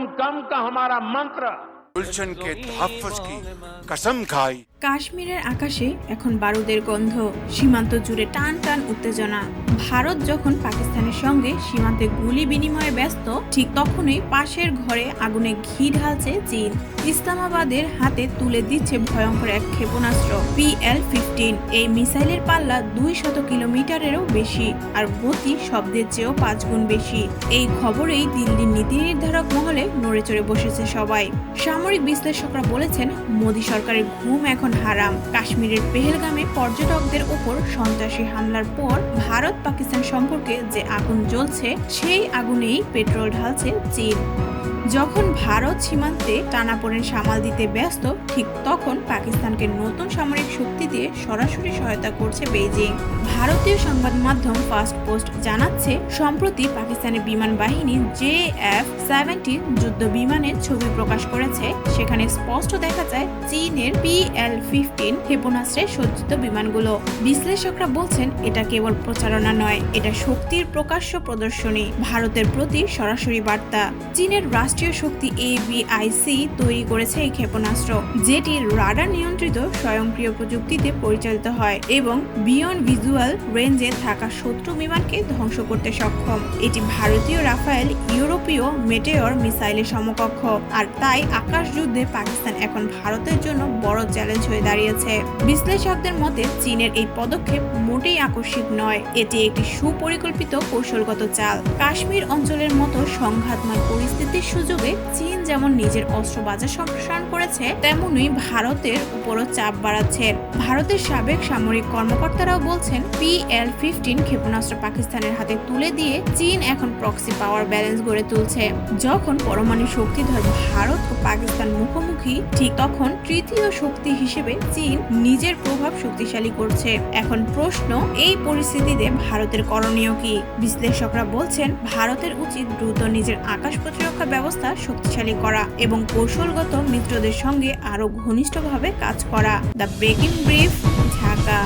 Atom कम का हमारा मंत्र गुलशन के तहफ्फुज की कसम खाई। কাশ্মীরের আকাশে এখন বারুদের গন্ধ, সীমান্ত জুড়ে টান টান উত্তেজনা। ভারত যখন পাকিস্তানের সঙ্গে সীমান্তে গুলি বিনিময়ে ব্যস্ত, ঠিক তখনই পাশের ঘরে আগুনে ঘি ঢালছে চীন। ইসলামাবাদের হাতে তুলে দিচ্ছে ভয়ঙ্কর এক ক্ষেপণাস্ত্র PL-15। এই মিসাইলের পাল্লা 200 কিলোমিটারেরও বেশি, আর গতি শব্দের চেয়েও 5 গুণ বেশি। এই খবরেই দিল্লির নীতি নির্ধারক মহলে নড়েচড়ে বসেছে সবাই। সামরিক বিশ্লেষকরা বলেছেন, মোদী সরকারের ঘুম এখন হারাম। কাশ্মীরের পেহেলগামে পর্যটকদের ওপর সন্ত্রাসী হামলার পর ভারত পাকিস্তান সম্পর্কে যে আগুন জ্বলছে, সেই আগুনেই পেট্রোল ঢালছে চীন। যখন ভারত সীমান্তে টানাপোড়েন সামাল দিতে ব্যস্ত, ঠিক তখন পাকিস্তানকে নতুন সামরিক শক্তি দিয়ে সরাসরি সহায়তা করছে বেইজিং। ভারতীয় সংবাদ মাধ্যম ফার্স্ট পোস্ট জানাচ্ছে, সম্প্রতি পাকিস্তানের বিমান বাহিনী JF-17 যুদ্ধ বিমানের ছবি প্রকাশ করেছে। সেখানে স্পষ্ট দেখা যায় চীনের PL-15 ক্ষেপণাস্ত্রে সজ্জিত বিমানগুলো। বিশ্লেষকরা বলছেন, এটা কেবল প্রচারণা নয়, এটা শক্তির প্রকাশ্য প্রদর্শনী, ভারতের প্রতি সরাসরি বার্তা। চীনের রাষ্ট্রীয় শক্তি ABIC তৈরি করেছে এই ক্ষেপণাস্ত্র, যেটি রাডার নিয়ন্ত্রিত স্বয়ংক্রিয় প্রযুক্তিতে পরিচালিত হয় এবং বিয়ন্ড ভিজুয়াল রেঞ্জে থাকা শত্রু বিমানকে ধ্বংস করতে সক্ষম। এটি ভারতীয় রাফায়েল, ইউরোপীয় মেটেওর মিসাইলের সমকক্ষ, আর তাই আকাশ যুদ্ধে পাকিস্তান এখন ভারতের জন্য বড় চ্যালেঞ্জ হয়ে দাঁড়িয়েছে। বিশ্লেষকদের মতে, চীনের এই পদক্ষেপ মোটেই আকস্মিক নয়, এটি একটি সুপরিকল্পিত কৌশলগত চাল। কাশ্মীর অঞ্চলের মতো সংঘাতময় পরিস্থিতির সুযোগে চীন যেমন নিজের অস্ত্র বাজার সম্প্রসারণ করেছে, তেমনি ভারতের উপরও চাপ বাড়াচ্ছে। ভারতের সাবেক সামরিক কর্মকর্তারাও বলছেন, PL-15 ক্ষেপণাস্ত্র পাকিস্তানের হাতে তুলে দিয়ে চীন এখন প্রক্সি পাওয়ার ব্যালেন্স গড়ে তুলছে। যখন পরমাণু শক্তিধর ভারত ও পাকিস্তান মুখোমুখি, ঠিক তখন তৃতীয় শক্তি হিসেবে চীন নিজের প্রভাব শক্তিশালী করছে। এখন প্রশ্ন, এই পরিস্থিতিতে ভারতের করণীয় কি? বিশ্লেষকরা বলছেন, ভারতের উচিত দ্রুত নিজের আকাশ প্রতিরক্ষা ব্যবস্থা শক্তিশালী করা এবং কৌশলগত মিত্রদের সঙ্গে আরও ঘনিষ্ঠভাবে কাজ করা। The breaking brief, Dhaka.